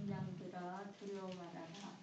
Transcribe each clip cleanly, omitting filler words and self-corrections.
양들아 두려워 말아라.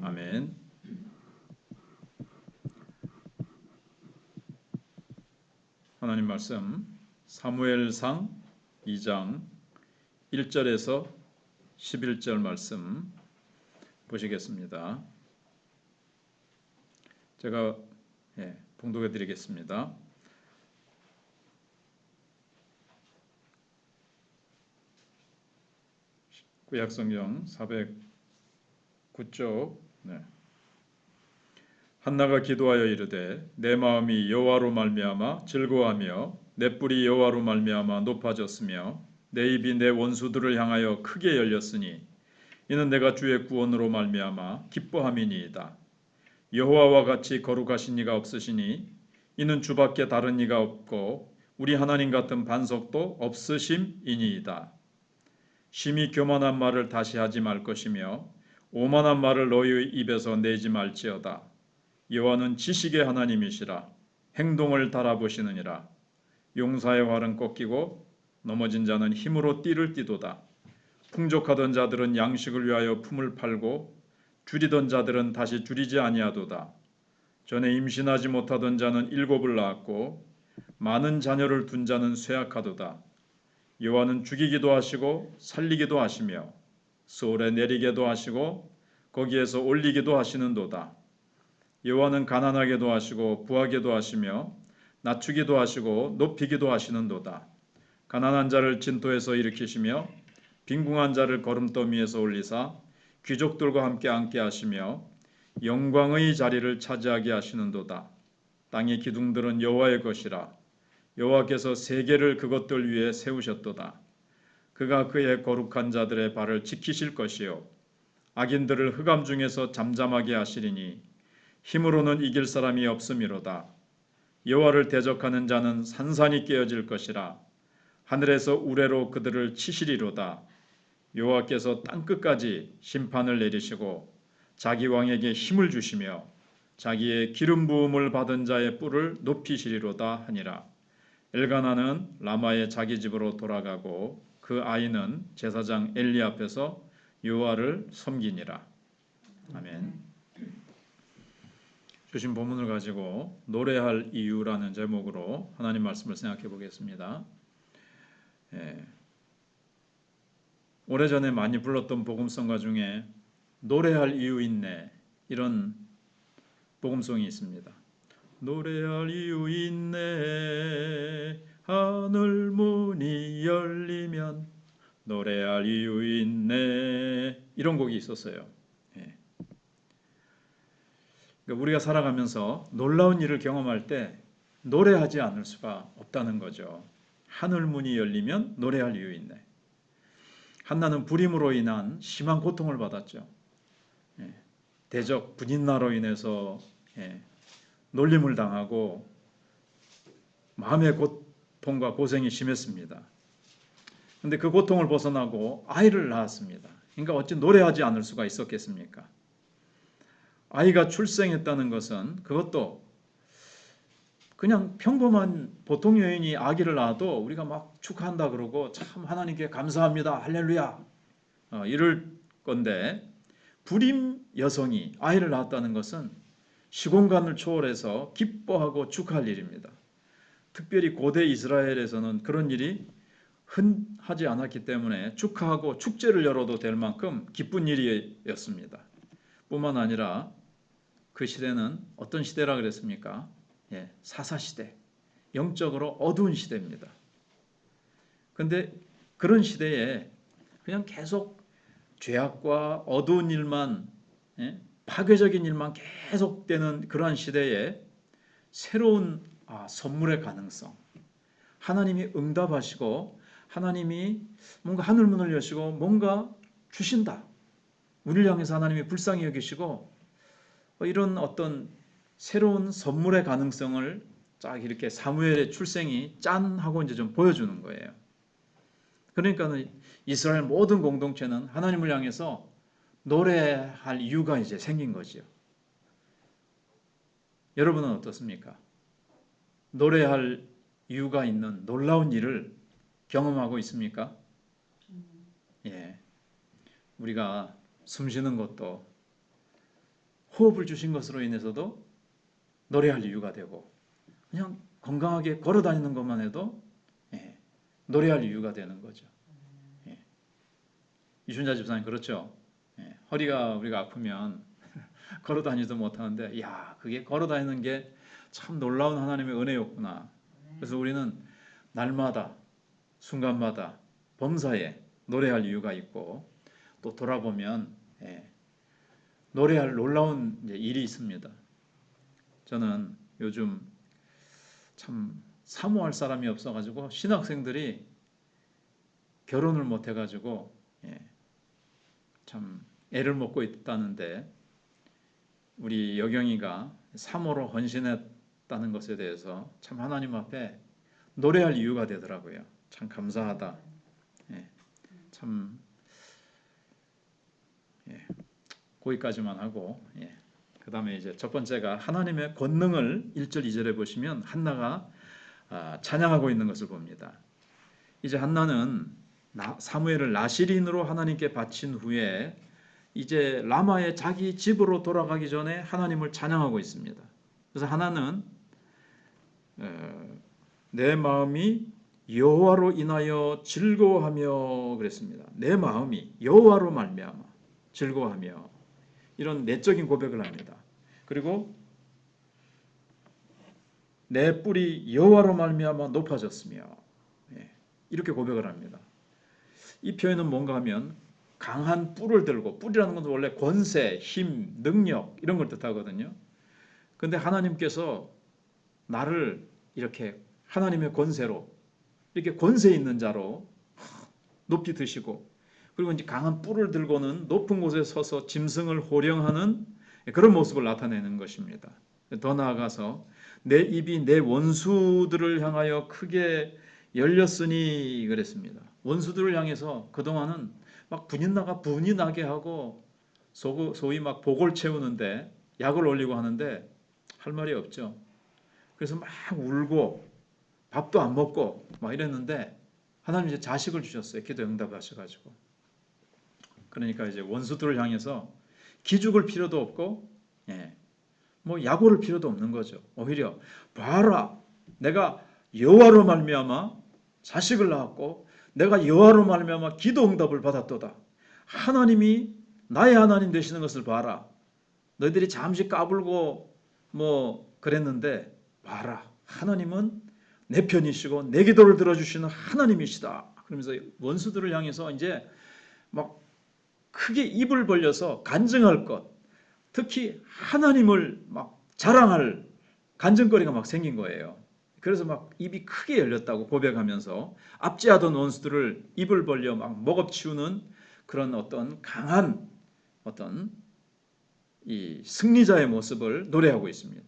아멘. 하나님 말씀 사무엘상 2장 1절에서 11절 말씀 보시겠습니다. 제가 봉독해 드리겠습니다. 구약성경 409쪽. 한나가 기도하여 이르되 내 마음이 여호와로 말미암아 즐거워하며 내 뿔이 여호와로 말미암아 높아졌으며 내 입이 내 원수들을 향하여 크게 열렸으니 이는 내가 주의 구원으로 말미암아 기뻐함이니이다. 여호와와 같이 거룩하신 이가 없으시니 이는 주밖에 다른 이가 없고 우리 하나님 같은 반석도 없으심이니이다. 심히 교만한 말을 다시 하지 말 것이며 오만한 말을 너희의 입에서 내지 말지어다. 여호와는 지식의 하나님이시라. 행동을 달아보시느니라. 용사의 활은 꺾이고 넘어진 자는 힘으로 띠를 띠도다. 풍족하던 자들은 양식을 위하여 품을 팔고 줄이던 자들은 다시 줄이지 아니하도다. 전에 임신하지 못하던 자는 7을 낳았고 많은 자녀를 둔 자는 쇠약하도다. 여호와는 죽이기도 하시고 살리기도 하시며 소홀에 내리게도 하시고 거기에서 올리기도 하시는도다. 여호와는 가난하게도 하시고 부하게도 하시며 낮추기도 하시고 높이기도 하시는도다. 가난한 자를 진토에서 일으키시며 빈궁한 자를 거름더미에서 올리사 귀족들과 함께 앉게 하시며 영광의 자리를 차지하게 하시는도다. 땅의 기둥들은 여호와의 것이라. 여호와께서 세계를 그것들 위에 세우셨도다. 그가 그의 거룩한 자들의 발을 지키실 것이요 악인들을 흑암 중에서 잠잠하게 하시리니 힘으로는 이길 사람이 없음이로다. 여호와를 대적하는 자는 산산이 깨어질 것이라. 하늘에서 우레로 그들을 치시리로다. 여호와께서 땅끝까지 심판을 내리시고 자기 왕에게 힘을 주시며 자기의 기름 부음을 받은 자의 뿔을 높이시리로다 하니라. 엘가나는 라마의 자기 집으로 돌아가고 그 아이는 제사장 엘리 앞에서 여호와를 섬기니라. 아멘. 주신 본문을 가지고 노래할 이유라는 제목으로 하나님 말씀을 생각해 보겠습니다. 오래전에 많이 불렀던 복음성가 중에 노래할 이유 있네 이런 복음송이 있습니다. 노래할 이유 있네 하늘 문이 열리면 노래할 이유 있네 이런 곡이 있었어요. 그러니까 우리가 살아가면서 놀라운 일을 경험할 때 노래하지 않을 수가 없다는 거죠. 하늘 문이 열리면 노래할 이유 있네. 한나는 불임으로 인한 심한 고통을 받았죠. 대적 분인나로 인해서 놀림을 당하고 마음의 고통과 고생이 심했습니다. 그런데 그 고통을 벗어나고 아이를 낳았습니다. 그러니까 어찌 노래하지 않을 수가 있었겠습니까? 아이가 출생했다는 것은 그것도 그냥 평범한 보통 여인이 아기를 낳아도 우리가 막 축하한다 그러고 참 하나님께 감사합니다 할렐루야 이럴 건데 불임 여성이 아이를 낳았다는 것은 시공간을 초월해서 기뻐하고 축하할 일입니다. 특별히 고대 이스라엘에서는 그런 일이 흔하지 않았기 때문에 축하하고 축제를 열어도 될 만큼 기쁜 일이었습니다. 뿐만 아니라 그 시대는 어떤 시대라 그랬습니까? 사사시대, 영적으로 어두운 시대입니다. 그런데 그런 시대에 그냥 계속 죄악과 어두운 일만, 파괴적인 일만 계속되는 그러한 시대에 새로운 선물의 가능성, 하나님이 응답하시고 하나님이 뭔가 하늘문을 여시고 뭔가 주신다. 우리를 향해서 하나님이 불쌍히 여기시고 이런 어떤 새로운 선물의 가능성을 쫙 이렇게 사무엘의 출생이 짠 하고 이제 좀 보여주는 거예요. 그러니까 이스라엘 모든 공동체는 하나님을 향해서 노래할 이유가 이제 생긴 거지요. 여러분은 어떻습니까? 노래할 이유가 있는 놀라운 일을 경험하고 있습니까? 우리가 숨 쉬는 것도 호흡을 주신 것으로 인해서도 노래할 이유가 되고 그냥 건강하게 걸어 다니는 것만 해도 노래할 이유가 되는 거죠. 이순자 집사님 그렇죠? 허리가 우리가 아프면 걸어 다니지도 못하는데 그게 걸어 다니는 게 참 놀라운 하나님의 은혜였구나. 그래서 우리는 날마다 순간마다 범사에 노래할 이유가 있고 또 돌아보면 노래할 놀라운 일이 있습니다. 저는 요즘 참 사모할 사람이 없어가지고 신학생들이 결혼을 못 해가지고 참 애를 먹고 있다는데 우리 여경이가 사모로 헌신했다는 것에 대해서 참 하나님 앞에 노래할 이유가 되더라고요. 참 감사하다. 참 거기까지만 하고 그 다음에 이제 첫 번째가 하나님의 권능을 1절 2절에 보시면 한나가 찬양하고 있는 것을 봅니다. 이제 한나는 사무엘을 나시린으로 하나님께 바친 후에 이제 라마의 자기 집으로 돌아가기 전에 하나님을 찬양하고 있습니다. 그래서 하나는 내 마음이 여호와로 인하여 즐거워하며 그랬습니다. 내 마음이 여호와로 말미암아 즐거워하며 이런 내적인 고백을 합니다. 그리고 내 뿔이 여호와로 말미암아 높아졌으며 이렇게 고백을 합니다. 이 표현은 뭔가 하면 강한 뿔을 들고, 뿔이라는 건 원래 권세, 힘, 능력 이런 걸 뜻하거든요. 그런데 하나님께서 나를 이렇게 하나님의 권세로 이렇게 권세 있는 자로 높이 드시고, 그리고 이제 강한 뿔을 들고는 높은 곳에 서서 짐승을 호령하는 그런 모습을 나타내는 것입니다. 더 나아가서 내 입이 내 원수들을 향하여 크게 열렸으니 그랬습니다. 원수들을 향해서 그동안은 막 분이 나게 하고 소위 막 복을 채우는데 약을 올리고 하는데 할 말이 없죠. 그래서 막 울고 밥도 안 먹고 막 이랬는데 하나님 이제 자식을 주셨어요. 기도 응답하셔가지고. 그러니까 이제 원수들을 향해서 기죽을 필요도 없고, 뭐 약올을 필요도 없는 거죠. 오히려 봐라, 내가 여호와로 말미암아 자식을 낳았고, 내가 여호와로 말미암아 기도 응답을 받았도다. 하나님이 나의 하나님 되시는 것을 봐라. 너희들이 잠시 까불고 뭐 그랬는데 봐라, 하나님은 내 편이시고 내 기도를 들어주시는 하나님이시다. 그러면서 원수들을 향해서 이제 막 크게 입을 벌려서 간증할 것, 특히 하나님을 막 자랑할 간증거리가 막 생긴 거예요. 그래서 막 입이 크게 열렸다고 고백하면서 압제하던 원수들을 입을 벌려 막 먹어치우는 그런 어떤 강한 어떤 이 승리자의 모습을 노래하고 있습니다.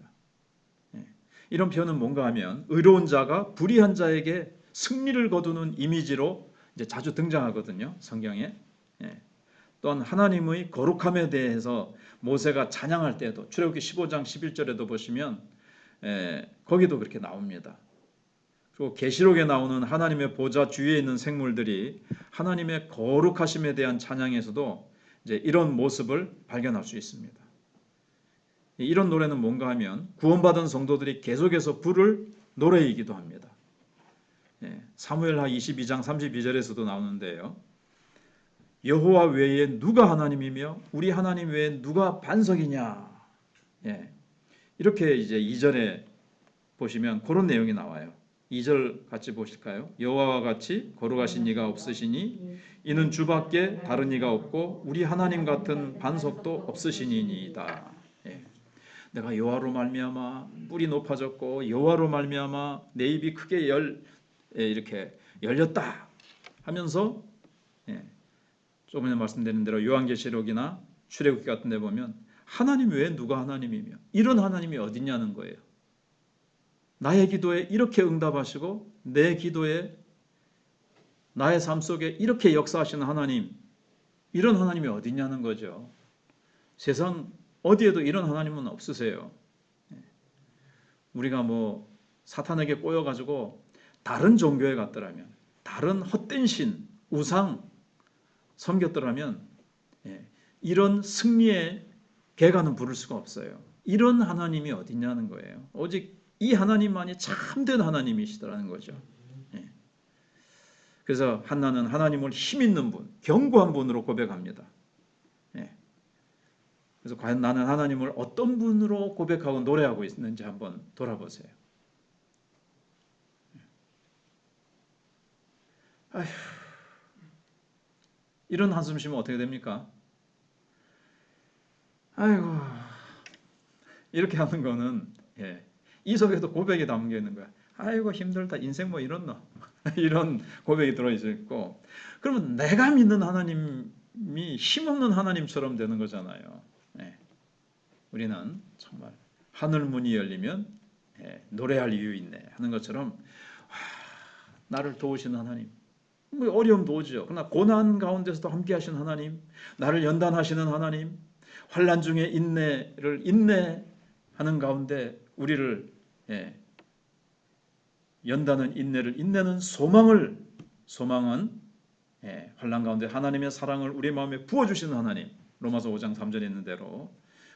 이런 표현은 뭔가 하면 의로운 자가 불의한 자에게 승리를 거두는 이미지로 이제 자주 등장하거든요, 성경에. 또한 하나님의 거룩함에 대해서 모세가 찬양할 때도 출애굽기 15장 11절에도 보시면 거기도 그렇게 나옵니다. 그리고 계시록에 나오는 하나님의 보좌 주위에 있는 생물들이 하나님의 거룩하심에 대한 찬양에서도 이제 이런 모습을 발견할 수 있습니다. 이런 노래는 뭔가 하면 구원받은 성도들이 계속해서 부를 노래이기도 합니다. 사무엘하 22장 32절에서도 나오는데요. 여호와 외에 누가 하나님이며 우리 하나님 외에 누가 반석이냐. 이렇게 이제 2절에 보시면 그런 내용이 나와요. 2절 같이 보실까요? 여호와와 같이 거룩하신 이가 없으시니 이는 주밖에 다른 이가 없고 우리 하나님 같은 반석도 없으시니이다. 내가 여호와로 말미암아 뿔이 높아졌고 여호와로 말미암아 내 입이 크게 이렇게 열렸다 하면서 조금 전에 말씀드린 대로 요한계시록이나 출애굽기 같은 데 보면 하나님 외에 누가 하나님이며 이런 하나님이 어딨냐는 거예요. 나의 기도에 이렇게 응답하시고 내 기도에 나의 삶 속에 이렇게 역사하시는 하나님, 이런 하나님이 어딨냐는 거죠. 세상 어디에도 이런 하나님은 없으세요. 우리가 뭐 사탄에게 꼬여가지고 다른 종교에 갔더라면, 다른 헛된 신, 우상 섬겼더라면 이런 승리의 개가는 부를 수가 없어요. 이런 하나님이 어딨냐는 거예요. 오직 이 하나님만이 참된 하나님이시더라는 거죠. 그래서 한나는 하나님을 힘 있는 분, 견고한 분으로 고백합니다. 그래서 과연 나는 하나님을 어떤 분으로 고백하고 노래하고 있는지 한번 돌아보세요. 아휴, 이런 한숨 쉬면 어떻게 됩니까? 아이고, 이렇게 하는 거는 이 속에도 고백이 담겨 있는 거야. 아이고 힘들다, 인생 뭐 이렇노 이런 고백이 들어있고, 그러면 내가 믿는 하나님이 힘없는 하나님처럼 되는 거잖아요. 우리는 정말 하늘 문이 열리면 노래할 이유 있네 하는 것처럼 나를 도우시는 하나님, 뭐 어려움도 오죠. 그러나 고난 가운데서도 함께 하시는 하나님, 나를 연단하시는 하나님, 환난 중에 인내하는 가운데 우리를 연단은 인내는 소망은 환난 가운데 하나님의 사랑을 우리 마음에 부어주시는 하나님, 로마서 5장 3절에 있는 대로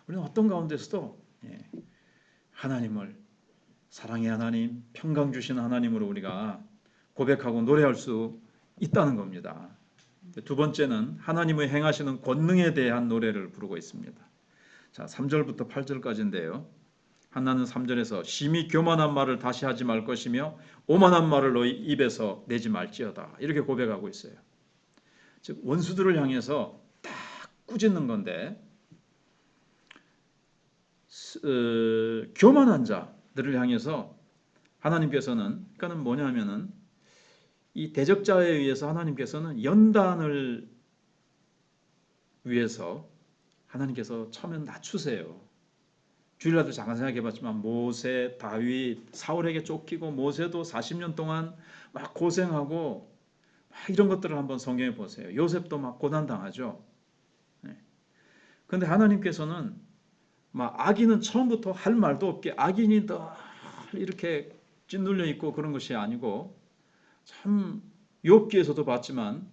우리는 어떤 가운데서도 하나님을 사랑의 하나님, 평강 주신 하나님으로 우리가 고백하고 노래할 수 있다는 겁니다. 두 번째는 하나님의 행하시는 권능에 대한 노래를 부르고 있습니다. 자, 3절부터 8절까지인데요. 한나는 3절에서 심히 교만한 말을 다시 하지 말 것이며 오만한 말을 너희 입에서 내지 말지어다. 이렇게 고백하고 있어요. 즉 원수들을 향해서 딱 꾸짖는 건데 교만한 자들을 향해서 하나님께서는 그러니까는 뭐냐면은 이 대적자에 의해서 하나님께서는 연단을 위해서 하나님께서 처음엔 낮추세요. 주일날도 잠깐 생각해봤지만 모세, 다윗, 사울에게 쫓기고 모세도 40년 동안 막 고생하고 막 이런 것들을 한번 성경에 보세요. 요셉도 막 고난당하죠. 그런데 하나님께서는 막 악인은 처음부터 할 말도 없게 악인이 더 이렇게 짓눌려 있고 그런 것이 아니고 참 욥기에서도 봤지만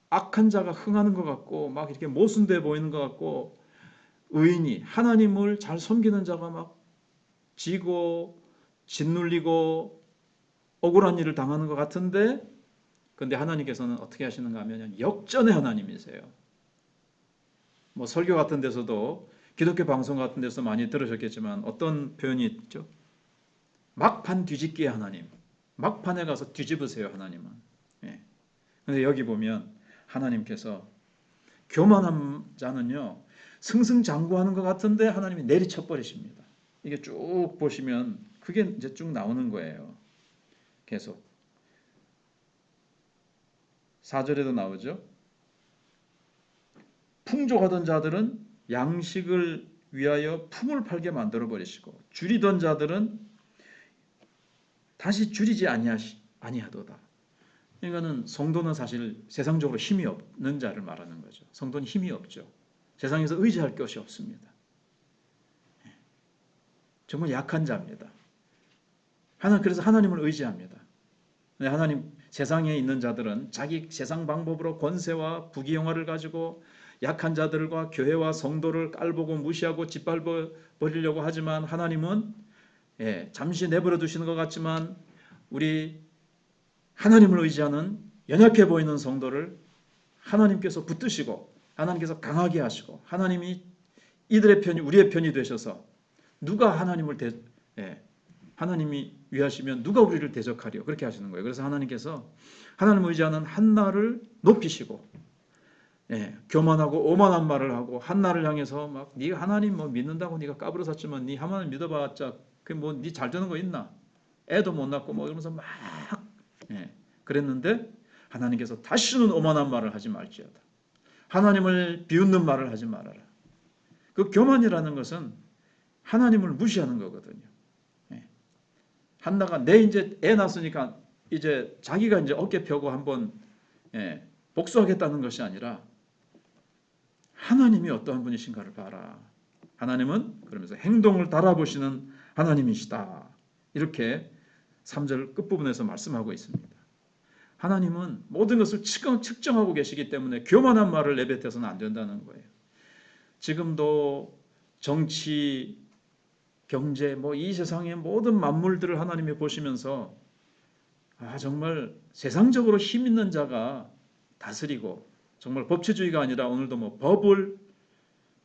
악한 자가 흥하는 것 같고 막 이렇게 모순돼 보이는 것 같고 의인이 하나님을 잘 섬기는 자가 막 지고 짓눌리고 억울한 일을 당하는 것 같은데 그런데 하나님께서는 어떻게 하시는가 하면 역전의 하나님이세요. 뭐 설교 같은 데서도 기독교 방송 같은 데서 많이 들으셨겠지만 어떤 표현이 있죠? 막판 뒤집기의 하나님. 막판에 가서 뒤집으세요 하나님은. 그런데 여기 보면 하나님께서 교만한 자는요 승승장구하는 것 같은데 하나님이 내리쳐 버리십니다. 이게 쭉 보시면 그게 이제 쭉 나오는 거예요. 계속 4절에도 나오죠. 풍족하던 자들은 양식을 위하여 품을 팔게 만들어 버리시고 줄이던 자들은 다시 줄이지 아니하도다. 그러니까는 성도는 사실 세상적으로 힘이 없는 자를 말하는 거죠. 성도는 힘이 없죠. 세상에서 의지할 것이 없습니다. 정말 약한 자입니다. 그래서 하나님을 의지합니다. 하나님 세상에 있는 자들은 자기 세상 방법으로 권세와 부귀영화를 가지고 약한 자들과 교회와 성도를 깔보고 무시하고 짓밟아 버리려고 하지만 하나님은 잠시 내버려 두시는 것 같지만 우리 하나님을 의지하는 연약해 보이는 성도를 하나님께서 붙드시고 하나님께서 강하게 하시고 하나님이 이들의 편이 우리의 편이 되셔서 누가 하나님이 위하시면 누가 우리를 대적하리요 그렇게 하시는 거예요. 그래서 하나님께서 하나님을 의지하는 한나를 높이시고 교만하고 오만한 말을 하고 한나를 향해서 막 네가 하나님 뭐 믿는다고 네가 까불어섰지만 네 하나님 믿어봤자 그 뭐 네 잘 되는 거 있나? 애도 못 낳고 뭐 이러면서 막 그랬는데 하나님께서 다시는 오만한 말을 하지 말지어다. 하나님을 비웃는 말을 하지 말아라. 그 교만이라는 것은 하나님을 무시하는 거거든요. 한나가 내 이제 애 낳았으니까 이제 자기가 이제 어깨 펴고 한번 복수하겠다는 것이 아니라 하나님이 어떠한 분이신가를 봐라. 하나님은 그러면서 행동을 달아보시는 하나님이시다. 이렇게 3절 끝부분에서 말씀하고 있습니다. 하나님은 모든 것을 측정하고 계시기 때문에 교만한 말을 내뱉어서는 안 된다는 거예요. 지금도 정치, 경제, 뭐 이 세상의 모든 만물들을 하나님이 보시면서 정말 세상적으로 힘 있는 자가 다스리고 정말 법치주의가 아니라 오늘도 뭐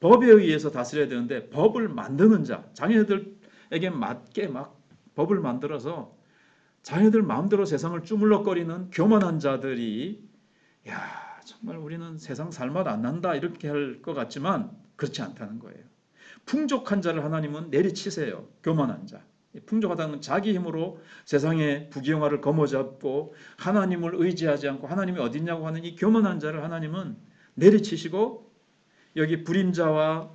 법에 의해서 다스려야 되는데 법을 만드는 자, 자기네들에게 맞게 막 법을 만들어서 자기네들 마음대로 세상을 주물럭거리는 교만한 자들이 정말 우리는 세상 살맛 안 난다 이렇게 할 것 같지만 그렇지 않다는 거예요. 풍족한 자를 하나님은 내리치세요. 교만한 자. 풍족하다는 건 자기 힘으로 세상의 부귀영화를 거머잡고 하나님을 의지하지 않고 하나님이 어딨냐고 하는 이 교만한 자를 하나님은 내리치시고 여기 불임자와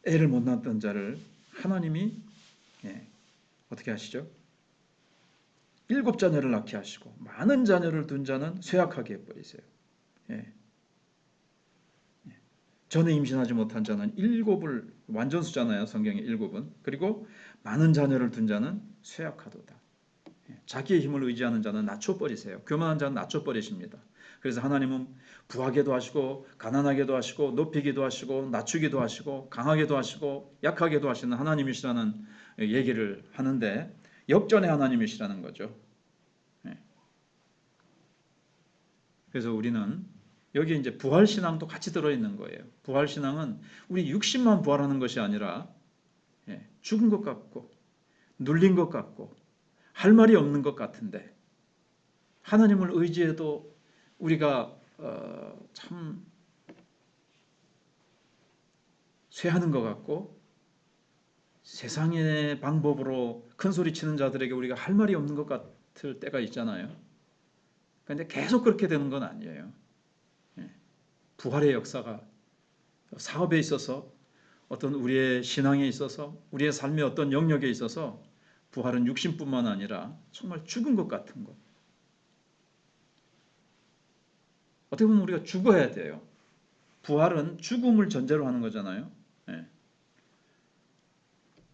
애를 못 낳았던 자를 하나님이 어떻게 하시죠? 7 자녀를 낳게 하시고 많은 자녀를 둔 자는 쇠약하게 해버리세요. 전에 임신하지 못한 자는 7을 완전수잖아요. 성경의 7은. 그리고 많은 자녀를 둔 자는 쇠약하도다. 자기의 힘을 의지하는 자는 낮춰버리세요. 교만한 자는 낮춰버리십니다. 그래서 하나님은 부하게도 하시고 가난하게도 하시고 높이기도 하시고 낮추기도 하시고 강하게도 하시고 약하게도 하시는 하나님이시라는 얘기를 하는데 역전의 하나님이시라는 거죠. 그래서 우리는 여기 이제 부활 신앙도 같이 들어 있는 거예요. 부활 신앙은 우리 육신만 부활하는 것이 아니라 죽은 것 같고 눌린 것 같고 할 말이 없는 것 같은데 하나님을 의지해도 우리가 참 쇠하는 것 같고 세상의 방법으로 큰 소리 치는 자들에게 우리가 할 말이 없는 것 같을 때가 있잖아요. 그런데 계속 그렇게 되는 건 아니에요. 부활의 역사가 사업에 있어서 어떤 우리의 신앙에 있어서 우리의 삶의 어떤 영역에 있어서 부활은 육신뿐만 아니라 정말 죽은 것 같은 것. 어떻게 보면 우리가 죽어야 돼요. 부활은 죽음을 전제로 하는 거잖아요.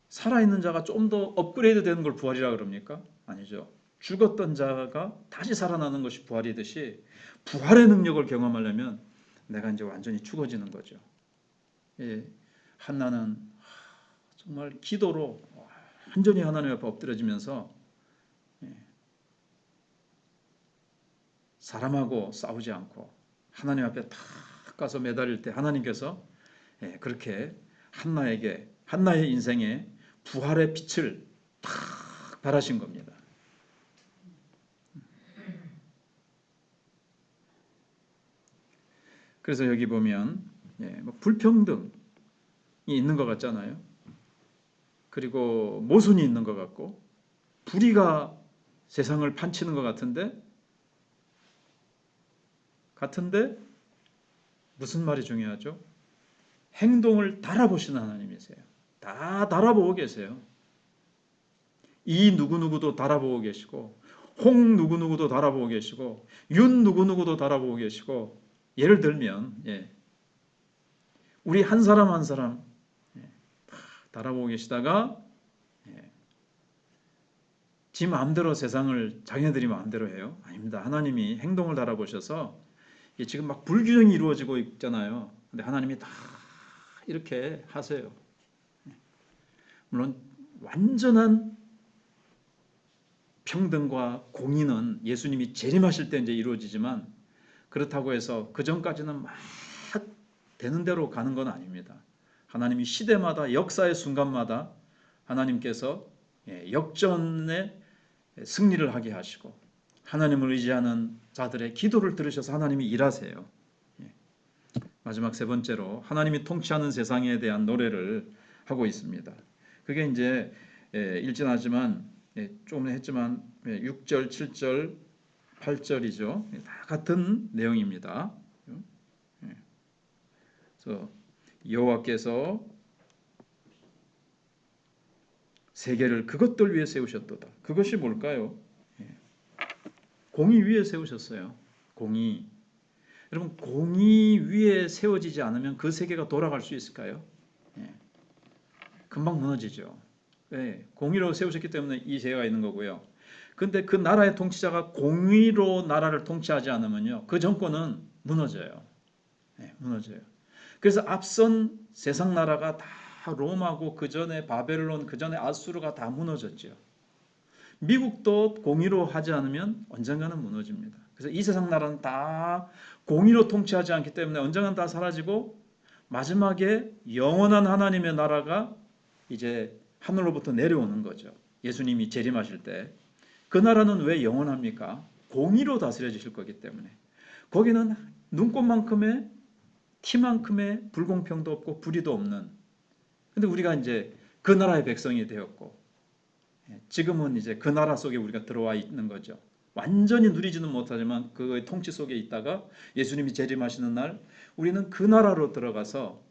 살아있는 자가 좀 더 업그레이드 되는 걸 부활이라 그럽니까? 아니죠. 죽었던 자가 다시 살아나는 것이 부활이듯이 부활의 능력을 경험하려면 내가 이제 완전히 죽어지는 거죠. 한나는 정말 기도로 완전히 하나님 앞에 엎드려지면서 사람하고 싸우지 않고 하나님 앞에 탁 가서 매달릴 때 하나님께서 그렇게 한나의 인생에 부활의 빛을 탁 발하신 겁니다. 그래서 여기 보면 불평등이 있는 것 같잖아요. 그리고 모순이 있는 것 같고 불의가 세상을 판치는 것 같은데 무슨 말이 중요하죠? 행동을 달아보시는 하나님이세요. 다 달아보고 계세요. 이 누구누구도 달아보고 계시고 홍 누구누구도 달아보고 계시고 윤 누구누구도 달아보고 계시고 예를 들면 우리 한 사람 한 사람 달아보고 계시다가 지 마음대로 세상을 자기네들이 마음대로 해요? 아닙니다. 하나님이 행동을 달아보셔서 지금 막 불균형이 이루어지고 있잖아요. 근데 하나님이 다 이렇게 하세요. 물론 완전한 평등과 공의는 예수님이 재림하실 때 이제 이루어지지만 그렇다고 해서 그 전까지는 막 되는 대로 가는 건 아닙니다. 하나님이 시대마다 역사의 순간마다 하나님께서 역전의 승리를 하게 하시고 하나님을 의지하는 자들의 기도를 들으셔서 하나님이 일하세요. 마지막 세 번째로 하나님이 통치하는 세상에 대한 노래를 하고 있습니다. 그게 이제 일진하지만 좀 했지만 6절, 7절, 8절이죠. 다 같은 내용입니다. 그래서 여호와께서 세계를 그것들 위해 세우셨도다. 그것이 뭘까요? 공의 위에 세우셨어요. 공의. 여러분 공의 위에 세워지지 않으면 그 세계가 돌아갈 수 있을까요? 금방 무너지죠. 공의로 세우셨기 때문에 이 세계가 있는 거고요. 근데 그 나라의 통치자가 공의로 나라를 통치하지 않으면요, 그 정권은 무너져요. 무너져요. 그래서 앞선 세상 나라가 다 롬하고 그 전에 바벨론, 그 전에 아수르가 다 무너졌죠. 미국도 공의로 하지 않으면 언젠가는 무너집니다. 그래서 이 세상 나라는 다 공의로 통치하지 않기 때문에 언젠가는 다 사라지고 마지막에 영원한 하나님의 나라가 이제 하늘로부터 내려오는 거죠. 예수님이 재림하실 때. 그 나라는 왜 영원합니까? 공의로 다스려지실 거기 때문에. 거기는 눈꽃만큼의 티만큼의 불공평도 없고 불의도 없는. 근데 우리가 이제 그 나라의 백성이 되었고 지금은 이제 그 나라 속에 우리가 들어와 있는 거죠. 완전히 누리지는 못하지만 그의 통치 속에 있다가 예수님이 재림하시는 날 우리는 그 나라로 들어가서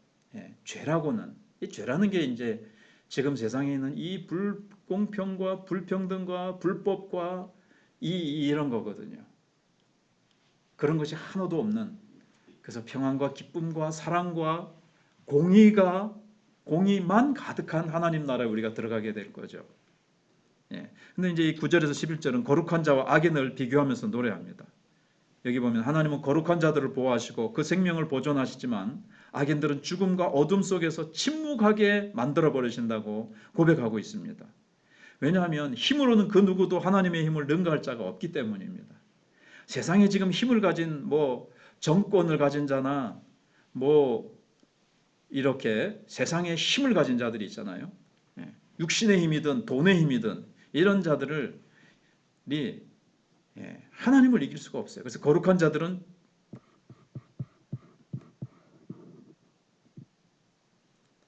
죄라고는, 이 죄라는 게 이제 지금 세상에 있는 이 불공평과 불평등과 불법과 이런 거거든요. 그런 것이 하나도 없는, 그래서 평안과 기쁨과 사랑과 공의만 가득한 하나님 나라에 우리가 들어가게 될 거죠. 예. 근데 이제 이 9절에서 11절은 거룩한 자와 악인을 비교하면서 노래합니다. 여기 보면 하나님은 거룩한 자들을 보호하시고 그 생명을 보존하시지만 악인들은 죽음과 어둠 속에서 침묵하게 만들어 버리신다고 고백하고 있습니다. 왜냐하면 힘으로는 그 누구도 하나님의 힘을 능가할 자가 없기 때문입니다. 세상에 지금 힘을 가진 정권을 가진 자나 이렇게 세상에 힘을 가진 자들이 있잖아요. 육신의 힘이든 돈의 힘이든 이런 자들이 하나님을 이길 수가 없어요. 그래서 거룩한 자들은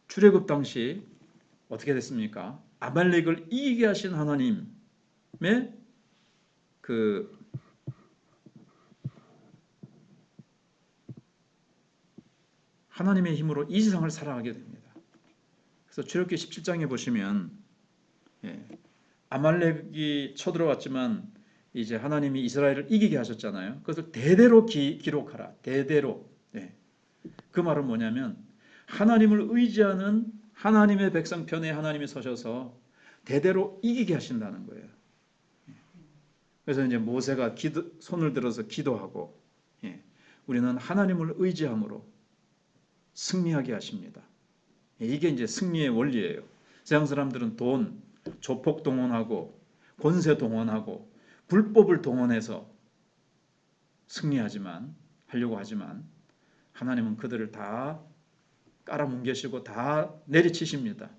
출애굽 당시 어떻게 됐습니까? 아말렉을 이기게 하신 하나님의 하나님의 힘으로 이 세상을 살아가게 됩니다. 그래서 출애굽기 17장에 보시면 아말렉이 쳐들어왔지만 이제 하나님이 이스라엘을 이기게 하셨잖아요. 그것을 대대로 기록하라. 대대로. 그 말은 뭐냐면 하나님을 의지하는 하나님의 백성 편에 하나님이 서셔서 대대로 이기게 하신다는 거예요. 그래서 이제 모세가 손을 들어서 기도하고 우리는 하나님을 의지함으로 승리하게 하십니다. 이게 이제 승리의 원리예요. 세상 사람들은 돈, 조폭 동원하고 권세 동원하고 불법을 동원해서 하려고 하지만 하나님은 그들을 다 깔아뭉개시고 다 내리치십니다.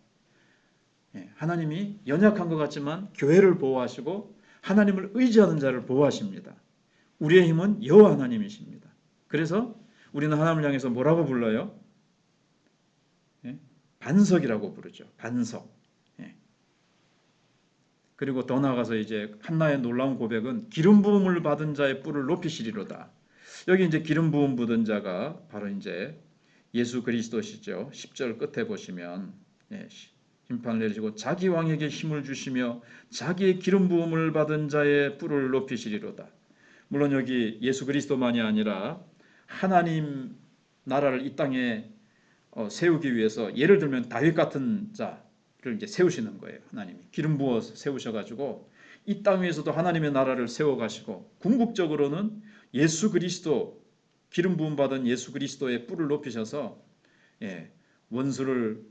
하나님이 연약한 것 같지만 교회를 보호하시고 하나님을 의지하는 자를 보호하십니다. 우리의 힘은 여호와 하나님이십니다. 그래서 우리는 하나님을 향해서 뭐라고 불러요? 반석이라고 부르죠. 반석. 그리고 더 나아가서 이제 한나의 놀라운 고백은 기름 부음을 받은 자의 뿔을 높이시리로다. 여기 이제 기름 부음 받은 자가 바로 이제 예수 그리스도시죠. 10절 끝에 보시면 심판을 내리시고 자기 왕에게 힘을 주시며 자기의 기름 부음을 받은 자의 뿔을 높이시리로다. 물론 여기 예수 그리스도만이 아니라 하나님 나라를 이 땅에 세우기 위해서 예를 들면 다윗 같은 자를 이제 세우시는 거예요. 하나님이 기름 부어서 세우셔가지고 이 땅 위에서도 하나님의 나라를 세워가시고 궁극적으로는 예수 그리스도 기름 부음 받은 예수 그리스도의 뿔을 높이셔서 원수를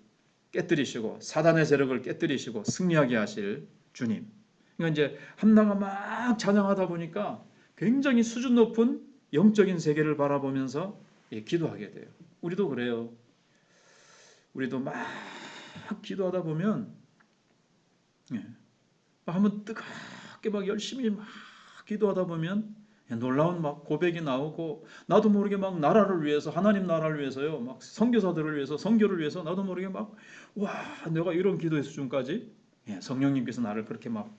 깨뜨리시고 사단의 세력을 깨뜨리시고 승리하게 하실 주님. 그러니까 이제 한나가 막 찬양하다 보니까 굉장히 수준 높은 영적인 세계를 바라보면서 기도하게 돼요. 우리도 그래요. 우리도 막 기도하다 보면 한번 뜨겁게 막 열심히 막 기도하다 보면 놀라운 막 고백이 나오고 나도 모르게 막 나라를 위해서 하나님 나라를 위해서요 막 선교사들을 위해서 선교를 위해서 나도 모르게 막 와 내가 이런 기도의 수준까지 성령님께서 나를 그렇게 막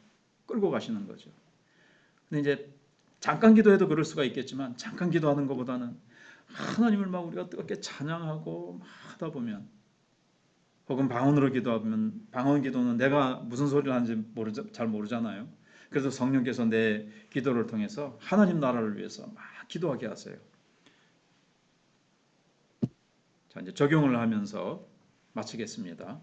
끌고 가시는 거죠. 근데 이제 잠깐 기도해도 그럴 수가 있겠지만 잠깐 기도하는 것보다는 하나님을 막 우리가 뜨겁게 찬양하고 막 하다 보면 혹은 방언으로 기도하면 방언 기도는 내가 무슨 소리를 하는지 잘 모르잖아요. 그래서 성령께서 내 기도를 통해서 하나님 나라를 위해서 막 기도하게 하세요. 자, 이제 적용을 하면서 마치겠습니다.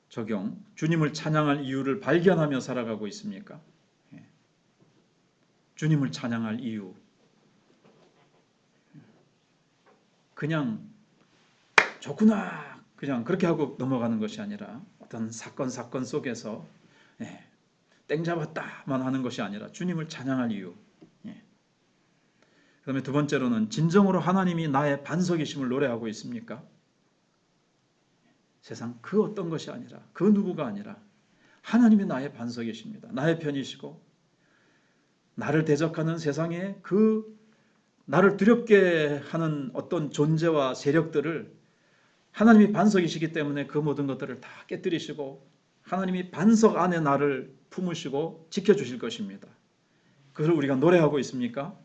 적용. 주님을 찬양할 이유를 발견하며 살아가고 있습니까? 주님을 찬양할 이유. 그냥 좋구나. 그냥 그렇게 하고 넘어가는 것이 아니라 어떤 사건 속에서 땡 잡았다만 하는 것이 아니라 주님을 찬양할 이유. 그 다음에 두 번째로는 진정으로 하나님이 나의 반석이심을 노래하고 있습니까? 세상 그 어떤 것이 아니라 그 누구가 아니라 하나님이 나의 반석이십니다. 나의 편이시고 나를 대적하는 세상에 그 나를 두렵게 하는 어떤 존재와 세력들을 하나님이 반석이시기 때문에 그 모든 것들을 다 깨뜨리시고 하나님이 반석 안에 나를 품으시고 지켜주실 것입니다. 그걸 우리가 노래하고 있습니까?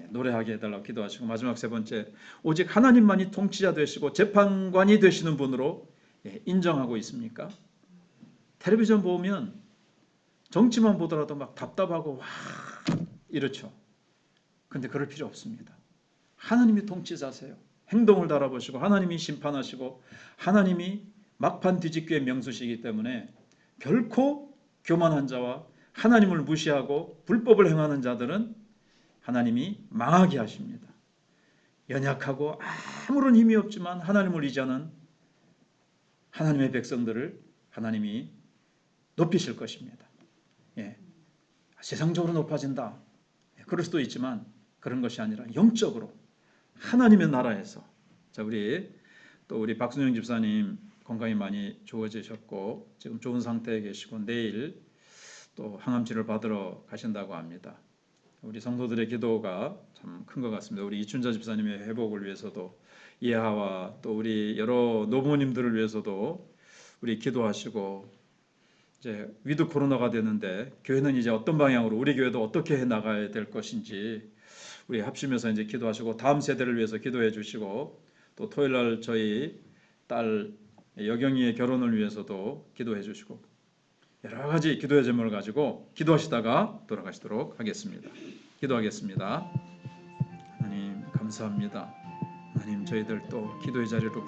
노래하게 해달라고 기도하시고 마지막 세 번째 오직 하나님만이 통치자 되시고 재판관이 되시는 분으로 인정하고 있습니까? 텔레비전 보면 정치만 보더라도 막 답답하고 와 이렇죠. 근데 그럴 필요 없습니다. 하나님이 통치자세요. 행동을 달아보시고 하나님이 심판하시고 하나님이 막판 뒤집기의 명수시기 때문에 결코 교만한 자와 하나님을 무시하고 불법을 행하는 자들은 하나님이 망하게 하십니다. 연약하고 아무런 힘이 없지만 하나님을 의지하는 하나님의 백성들을 하나님이 높이실 것입니다. 예. 세상적으로 높아진다. 그럴 수도 있지만 그런 것이 아니라 영적으로 하나님의 나라에서. 자, 우리 박순영 집사님 건강이 많이 좋아지셨고 지금 좋은 상태에 계시고 내일 또 항암치료를 받으러 가신다고 합니다. 우리 성도들의 기도가 참 큰 것 같습니다. 우리 이춘자 집사님의 회복을 위해서도 이하와 또 우리 여러 노부모님들을 위해서도 우리 기도하시고, 이제 위드 코로나가 되는데 교회는 이제 어떤 방향으로 우리 교회도 어떻게 해 나가야 될 것인지 우리 합심해서 이제 기도하시고 다음 세대를 위해서 기도해 주시고 또 토요일 날 저희 딸 여경이의 결혼을 위해서도 기도해 주시고 여러 가지 기도의 제목을 가지고 기도하시다가 돌아가시도록 하겠습니다. 기도하겠습니다. 하나님 감사합니다. 하나님 저희들 또 기도의 자리로 불러